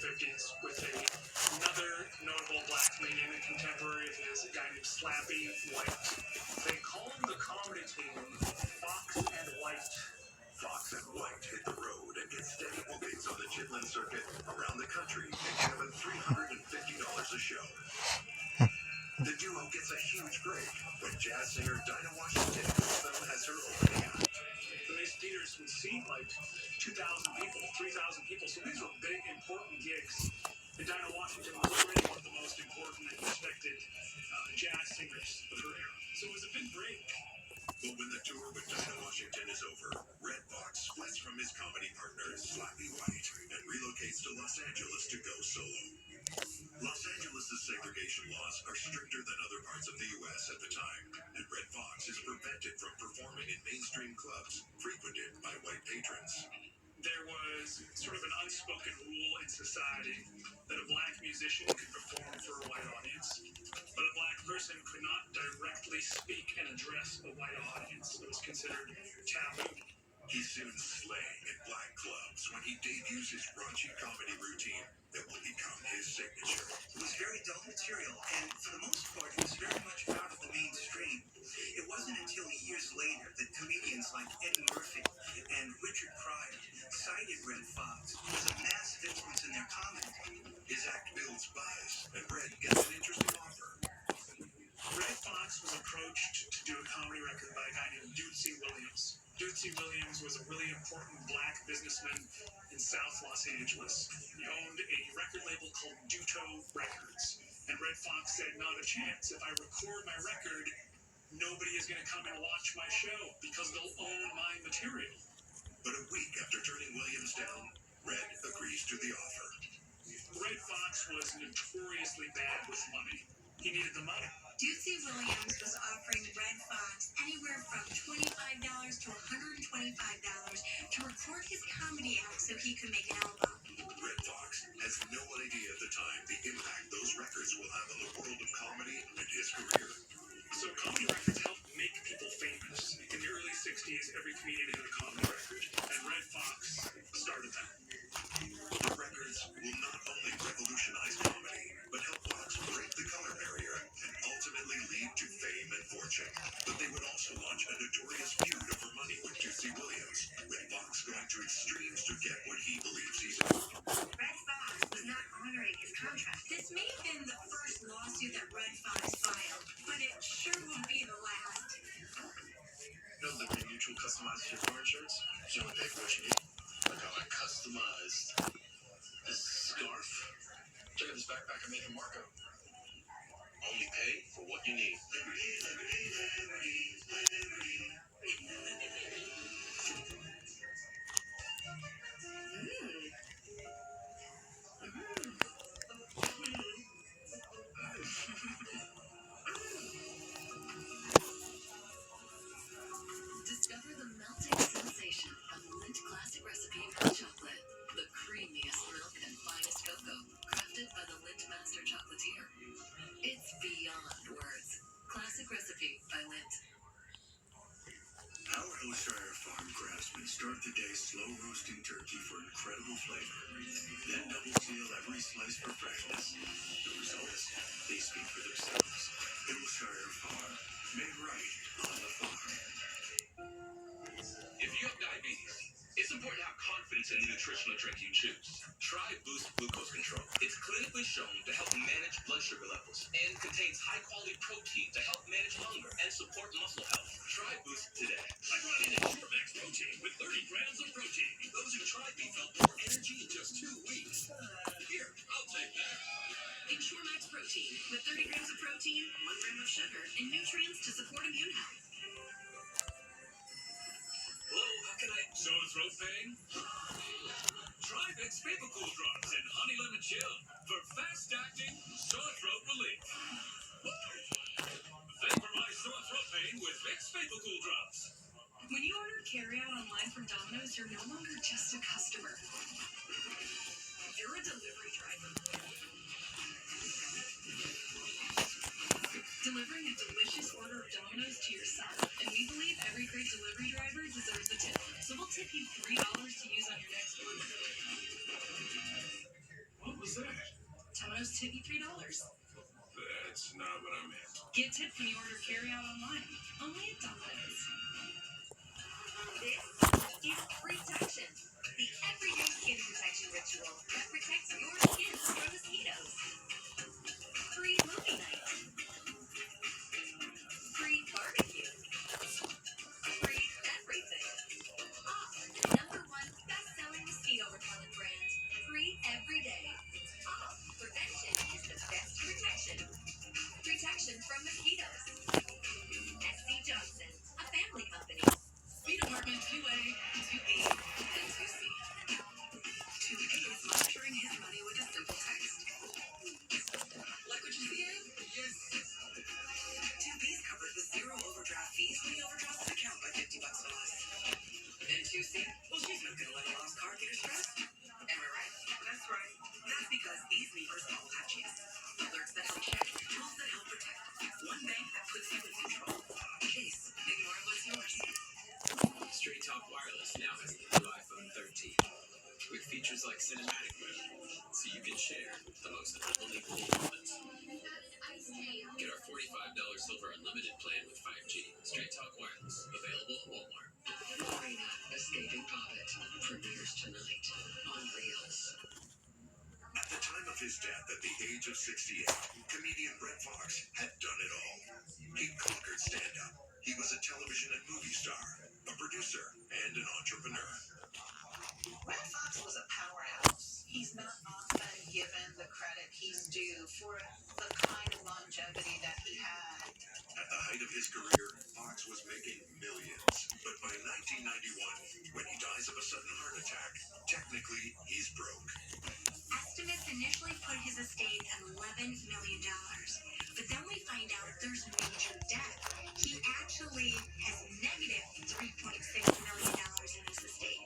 50s with another notable black comedian and contemporary of his, a guy named Slappy White. They call him the comedy team Fox and White. Fox and White hit the road and get steady bookings on the Chitlin circuit around the country, making them $350 a show. The duo gets a huge break when jazz singer Dinah Washington books them as her opening act. The Mason Theaters would seat like 2,000 people, 3,000 people, so these were big, important gigs. And Dinah Washington was already one of the most important and respected jazz singers of her era. So it was a big break. But when the tour with Dinah Washington is over, Red Fox splits from his comedy partner Slappy White and relocates to Los Angeles to go solo. Los Angeles' segregation laws are stricter than other parts of the U.S. at the time, and Red Fox is prevented from performing in mainstream clubs frequented by white patrons. There was sort of an unspoken rule in society that a black musician could perform for a white audience, but a black person could not directly speak and address a white audience. It was considered taboo. He's soon slaying in black clubs when he debuts his raunchy comedy routine that will become his signature. It was very dull material, and for the most part, it was very much out of the mainstream. It wasn't until years later that comedians like Eddie Murphy and Richard Pryor cited Red Fox as a massive influence in their comedy. His act builds buzz, and Red gets an interesting offer. Red Fox was approached to do a comedy record by a guy named Dootsy Williams. Dootsy Williams was a really important black businessman in South Los Angeles. He owned a record label called Duto Records. And Red Fox said, not a chance. If I record my record, nobody is going to come and watch my show because they'll own my material. But a week after turning Williams down, Red agrees to the offer. Red Fox was notoriously bad with money. He needed the money. Dootsy Williams was offering Red Fox anywhere from $25 to $125 to record his comedy act so he could make an album. Red Fox has no idea at the time the impact those records will have on the world of comedy and his career. So comedy records helped make people famous. In the early 60s, every comedian had a comedy record, and Red Fox started that. The records will not only revolutionize comedy, but help Fox break the color barrier and ultimately lead to fame and fortune. But they would also launch a notorious feud over money with Dootsy Williams, with Fox going to extremes to get what he believes he's owed. Red Fox was not honoring his contract. This may have been the first lawsuit that Red Fox filed, but it sure won't be the last. You know, Liberty Mutual customizes your car insurance. You only pay for what you need. Like how I customized this scarf. Check out this backpack I made for Marco. Only pay for what you need. Discover the melting sensation of Lindt Classic Recipe Hot Chocolate. The creamiest milk and finest cocoa, crafted by the Lindt Master Chocolatier. It's beyond words. Classic Recipe by Lindt. Our Hillshire Farm craftsmen start the day slow roasting turkey for incredible flavor. Then double seal every slice for freshness. The results, they speak for themselves. Hillshire Farm, made right on the farm. If you have diabetes, it's important to have confidence in the nutritional drink you choose. Try Boost Glucose Control. It's clinically shown to help manage blood sugar levels and contains high-quality protein to help manage hunger and support muscle health. Try Boost today. I brought in Ensure Max Protein with 30 grams of protein. Those who tried me felt more energy in just 2 weeks. Here, I'll take that. Ensure Max Protein with 30 grams of protein, 1 gram of sugar, and nutrients to support immune health. Hello, how can I... Sore throat pain? Try Vicks Vapor Cool Drops and Honey Lemon Chill for fast-acting sore throat relief. Vaporize sore throat pain with Vicks Vapor Cool Drops. When you order carryout online from Domino's, you're no longer just a customer. You're a delivery driver. Delivering a delicious order of Domino's to your son. And we believe every great delivery driver deserves a tip. So we'll tip you $3 to use on your next order. What was tip you $3. That's not what I meant. Get tipped when you order carryout online. Only at Domino's. This is Protection, the everyday skin protection ritual that protects your skin from mosquitoes. Free movie night. Free barbecue. Free everything. Off the #1 best-selling mosquito repellent brand. Free every day. Off. Prevention is the best protection. Protection from mosquitoes. SC Johnson, a family company. Speed Department 2A, 2B, and 2C. 2A is monitoring his money with a simple text. Like what you see, Abe? Yes. 2B's covered with 0 overdraft fees when he overdraws his account by $50 or less. And 2C? Well, she's not gonna let a lost card get her stressed. Am I right? That's right. That's because these Beavers all have Chase. Alerts that help check, tools that help protect. One bank that puts you in control. Chase, ignore what's yours. Straight Talk Wireless now has the new iPhone 13 with features like cinematic mode, so you can share the most unbelievable moments. Get our $45 silver unlimited plan with 5G. Straight Talk Wireless, available at Walmart. Marina, Escaping Poppet, premieres tonight on Reels. At the time of his death at the age of 68, comedian Brett Fox had done it all. He conquered stand-up. He was a television and movie star, a producer, and an entrepreneur. Red Fox was a powerhouse. He's not often given the credit he's due for the kind of longevity that he had. At the height of his career, Fox was making millions. But by 1991, when he dies of a sudden heart attack, technically he's broke. Estimates initially put his estate at $11 million. But then we find out there's major debt. He actually has negative $3.6 million in his estate.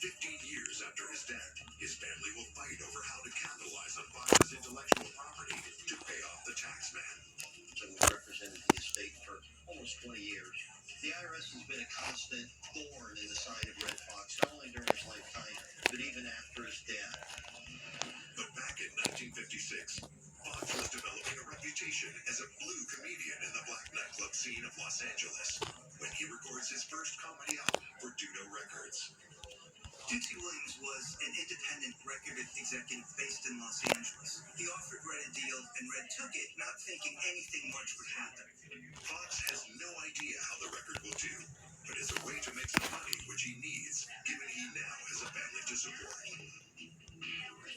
15 years after his death, his family will fight over how to capitalize on Fox's intellectual property to pay off the tax man. I've represented the estate for almost 20 years. The IRS has been a constant thorn in the side of Red Fox, not only during his lifetime, but even after his death. But back in 1956, Fox was developing a reputation as a blue comedian in the black nightclub scene of Los Angeles when he records his first comedy album for Duno Records. Dootsy Williams was an independent record executive based in Los Angeles. He offered Red a deal, and Red took it, not thinking anything much would happen. Fox has no idea how the record will do, but as a way to make some money, which he needs, given he now has a family to support.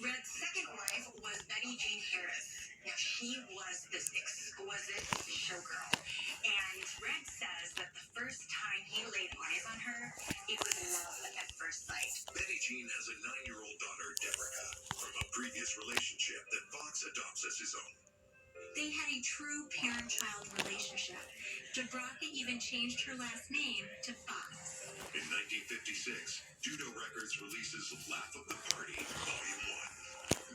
Red's second wife was Betty Jean Harris. Now, she was this exquisite showgirl. And Red says that the first time he laid eyes on her, it was love at first sight. Betty Jean has a 9-year-old daughter, Deborah, from a previous relationship that Fox adopts as his own. They had a true parent-child relationship. Dubravka even changed her last name to Fox. In 1956, Duno Records releases Laugh of the Party, Volume 1.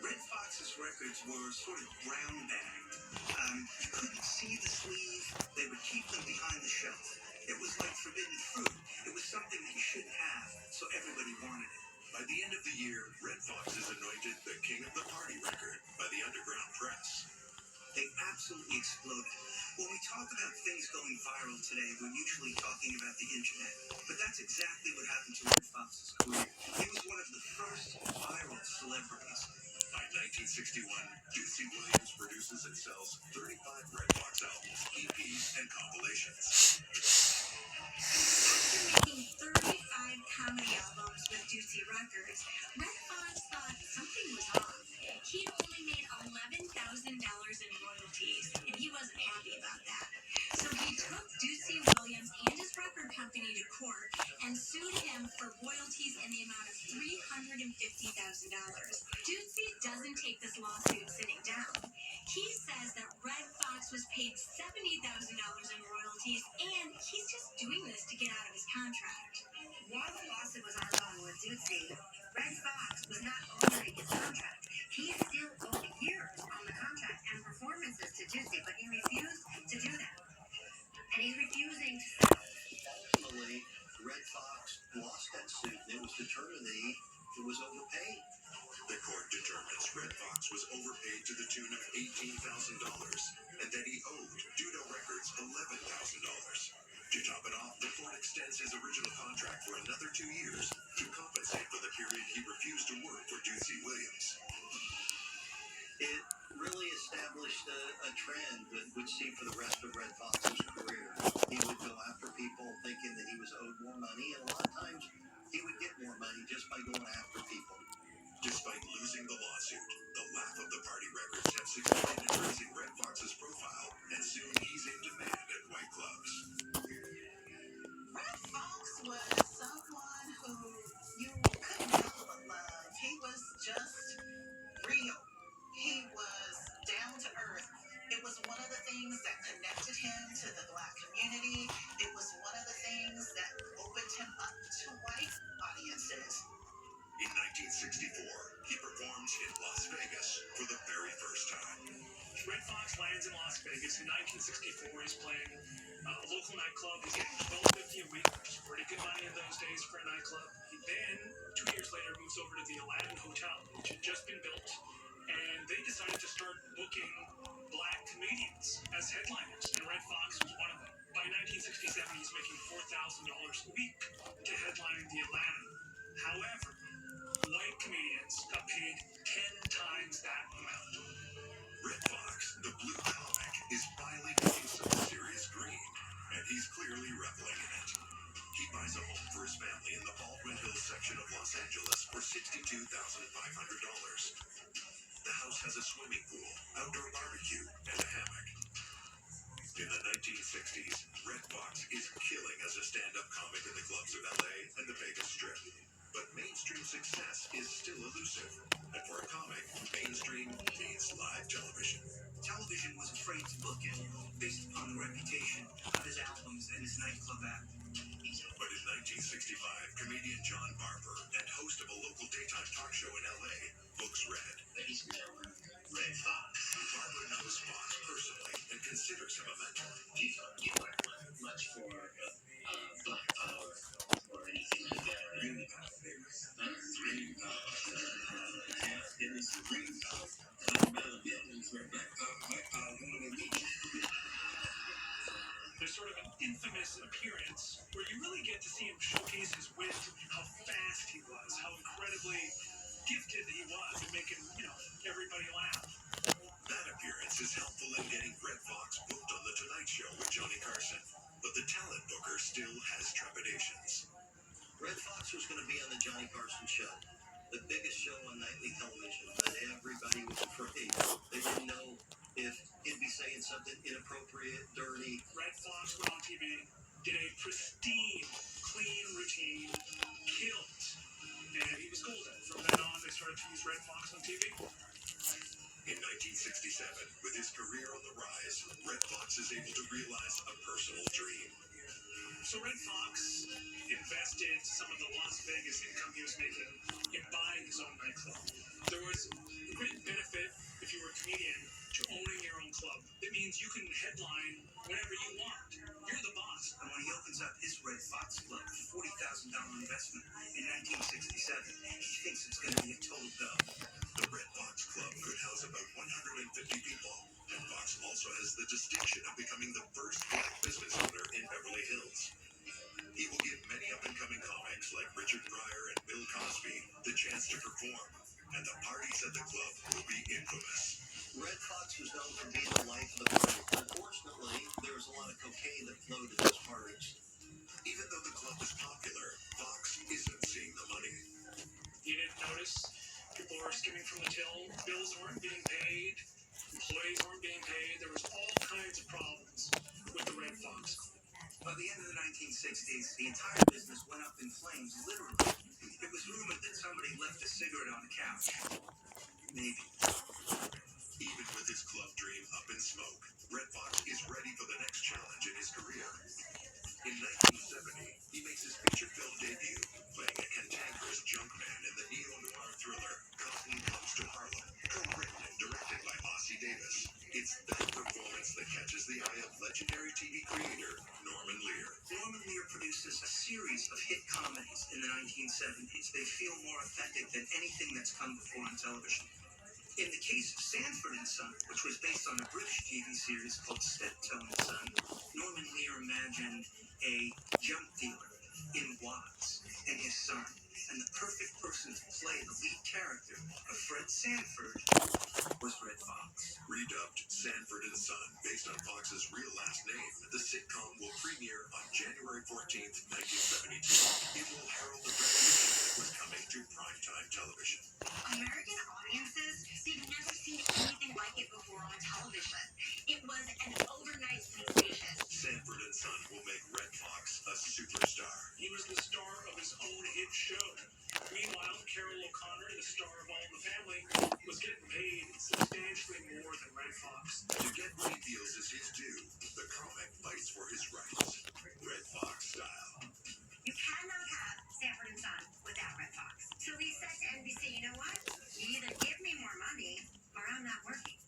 Red Fox's records were sort of brown bagged. You couldn't see the sleeve. They would keep them behind the shelf. It was like forbidden fruit. It was something that you shouldn't have, so everybody wanted it. By the end of the year, Red Fox is anointed the king of the party record by the underground press. They absolutely exploded. When we talk about things going viral today, we're usually talking about the internet. But that's exactly what happened to Red Fox's career. He was one of the first viral celebrities. By 1961, Dootsy Williams produces and sells 35 Red Fox albums, EPs, and compilations. After making 35 comedy albums with Dootsy Records, Red Fox thought something was off. He'd only made $11,000 in royalties, and he wasn't happy about that. So he took Dootsy Williams and his record company to court and sued him for royalties in the amount of $350,000. Dootsy doesn't take this lawsuit sitting down. He says that Red Fox was paid $70,000 in royalties, and he's just doing this to get out of his contract. While the lawsuit was ongoing with Dootsy, Red Fox was not honoring his contract. He still owed years on the contract and performances to Dootsy, but he refused to do that. And he's refusing to sell. Ultimately, Red Fox lost that suit, and it was determined that he It was overpaid. The court determines Red Fox was overpaid to the tune of $18,000 and that he owed Judo Records $11,000. To top it off, the court extends his original contract for another 2 years to compensate for the period he refused to work for Ducey Williams. It really established a trend that we'd see for the rest of Red Fox's career. He would go after people thinking that he was owed more money, and a lot of times he would get more money just by going after people. Despite losing the lawsuit, the laugh of the party records have succeeded in raising Red Fox's profile, and soon he's in demand at white clubs. Red Fox was someone who you couldn't help but love. He was just real. He was down to earth. It was one of the things that connected him to the black community. It was one of the things that opened him up to white audiences. In 1964, he performs in Las Vegas for the very first time. Red Fox lands in Las Vegas in 1964. He's playing a local nightclub. He's getting $12.50 a week, which is pretty good money in those days for a nightclub. He then, 2 years later, moves over to the Aladdin Hotel, which had just been built, and they decided to start booking black comedians as headliners, and Red Fox was one of them. By 1967, he's making $4,000 a week to headline the Aladdin. However, white comedians got paid 10 times that amount. Red Fox, the blue comic, is finally making some serious green, and he's clearly reveling in it. He buys a home for his family in the Baldwin Hills section of Los Angeles for $62,500. The house has a swimming pool, outdoor barbecue, and a hammock. In the 1960s, Red Fox is killing as a stand-up comic in the clubs of LA and the Vegas Strip. But mainstream success is still elusive. And for a comic, mainstream means live television. Television was afraid to book him based upon the reputation of his albums and his nightclub act. But in 1965, comedian John Barber and host of a local daytime talk show in LA books Red. Ladies and gentlemen, Red Fox. Barber knows Fox personally and considers him a mentor. He thought you weren't much for black power or anything like that. Green power, baby. Green power. Yeah, it was green power. Fundamental buildings were black power, women and me. There's sort of an infamous appearance where you really get to see him showcase his wit, how fast he was, how incredibly gifted he was at making, everybody laugh. That appearance is helpful in getting Red Fox booked on The Tonight Show with Johnny Carson, but the talent booker still has trepidations. Red Fox was going to be on the Johnny Carson show, the biggest show on nightly television, but everybody was afraid. They didn't know if he'd be saying something inappropriate, dirty. Red Fox went on TV, did a pristine, clean routine, killed, and he was golden. From then on, they started to use Red Fox on TV. In 1967, with his career on the rise, Red Fox is able to realize a personal dream. So Red Fox invested some of the Las Vegas income he was making in buying his own nightclub. There was a great benefit, if you were a comedian, to owning your own club. It means you can headline whenever you want. You're the boss. And when he opens up his Red Fox Club, $40,000 investment in 1967, he thinks it's going to be a total go. The Red Fox Club could house about 150 people, and Fox also has the distinction of becoming the first black business owner in Beverly Hills. He will give many up-and-coming comics like Richard Pryor and Bill Cosby the chance to perform, and the parties at the club will be infamous. Red Fox was known for being the life of the party. Unfortunately, there was a lot of cocaine that flowed at those parties. Even though the club is popular, Fox isn't seeing the money. You didn't notice? People were skimming from the till. Bills weren't being paid. Employees weren't being paid. There was all kinds of problems with the Red Fox. By the end of the 1960s, the entire business went up in flames, literally. It was rumored that somebody left a cigarette on the couch. Maybe. Even with his club dream up in smoke, Red Fox is ready for the next challenge in his career. In 1970, he makes his feature film debut, playing a cantankerous junkman in the neo-noir thriller Cotton Comes to Harlem, co-written and directed by Ossie Davis. It's that performance that catches the eye of legendary TV creator Norman Lear. Norman Lear produces a series of hit comedies in the 1970s. 70s, they feel more authentic than anything that's come before on television. In the case of Sanford and Son, which was based on a British TV series called Steptoe and Son, Norman Lear imagined a junk dealer in Watts and his son, and the perfect person to play the lead character of Fred Sanford was Red Fox. Redubbed Sanford and Son, based on Fox's real last name, the sitcom will premiere on January 14th, 1972. It will herald the revolution that was coming to primetime television. American audiences, they've never seen anything like it before on television. It was an overnight sensation. Sanford and Son will make Red Fox a superstar. He was the star of his own hit show. Meanwhile, Carol O'Connor, the star of All in the Family, was getting paid substantially more than Red Fox. To get what he feels is his due, the comic fights for his rights. Red Fox style. You cannot have Sanford and Son without Red Fox. So he said to NBC, you know what? You either give me more money or I'm not working.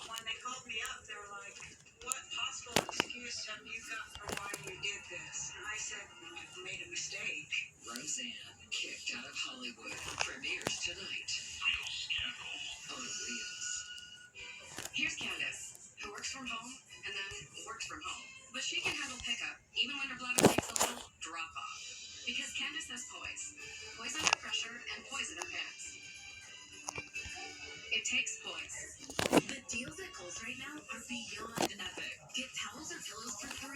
When they called me up, they were like, what possible excuse have you got for why you did this? And I said, I've made a mistake. Roseanne, kicked out of Hollywood, premieres tonight on Wheels. Here's Candace, who works from home and then works from home. But she can handle pickup, even when her bladder takes a little drop off. Because Candace has poise. Poise under pressure and poise in her pants. It takes poise. The deals at Kohl's right now are beyond epic. Get towels or pillows for $3.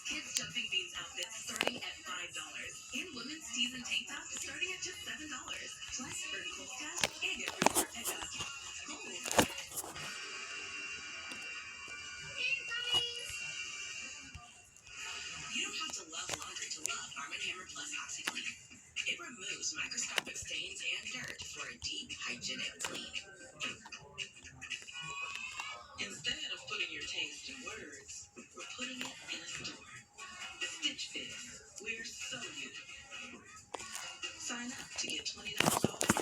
Kids jumping beans outfits starting at $5. And women's tees and tank tops starting at just $7. Plus, earn Kohl's cash and get free for pickup. Kohl's. You don't have to love laundry to love Arm & Hammer Plus OxiClean. It removes microscopic stains and dirt for a deep, hygienic clean. Instead of putting your taste in words, we're putting it in a store. Stitch Fix. We're so you. Sign up to get $20 off